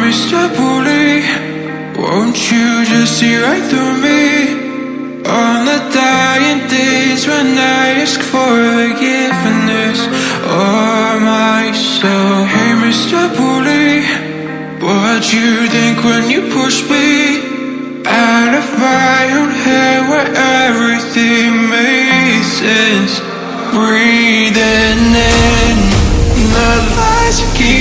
Mr. Bully, won't you just see right through me? On the dying days when I ask for forgiveness or myself. Hey Mr. Bully, what'd you think when you pushed me out of my own head where everything made sense? Breathing in the lies you keep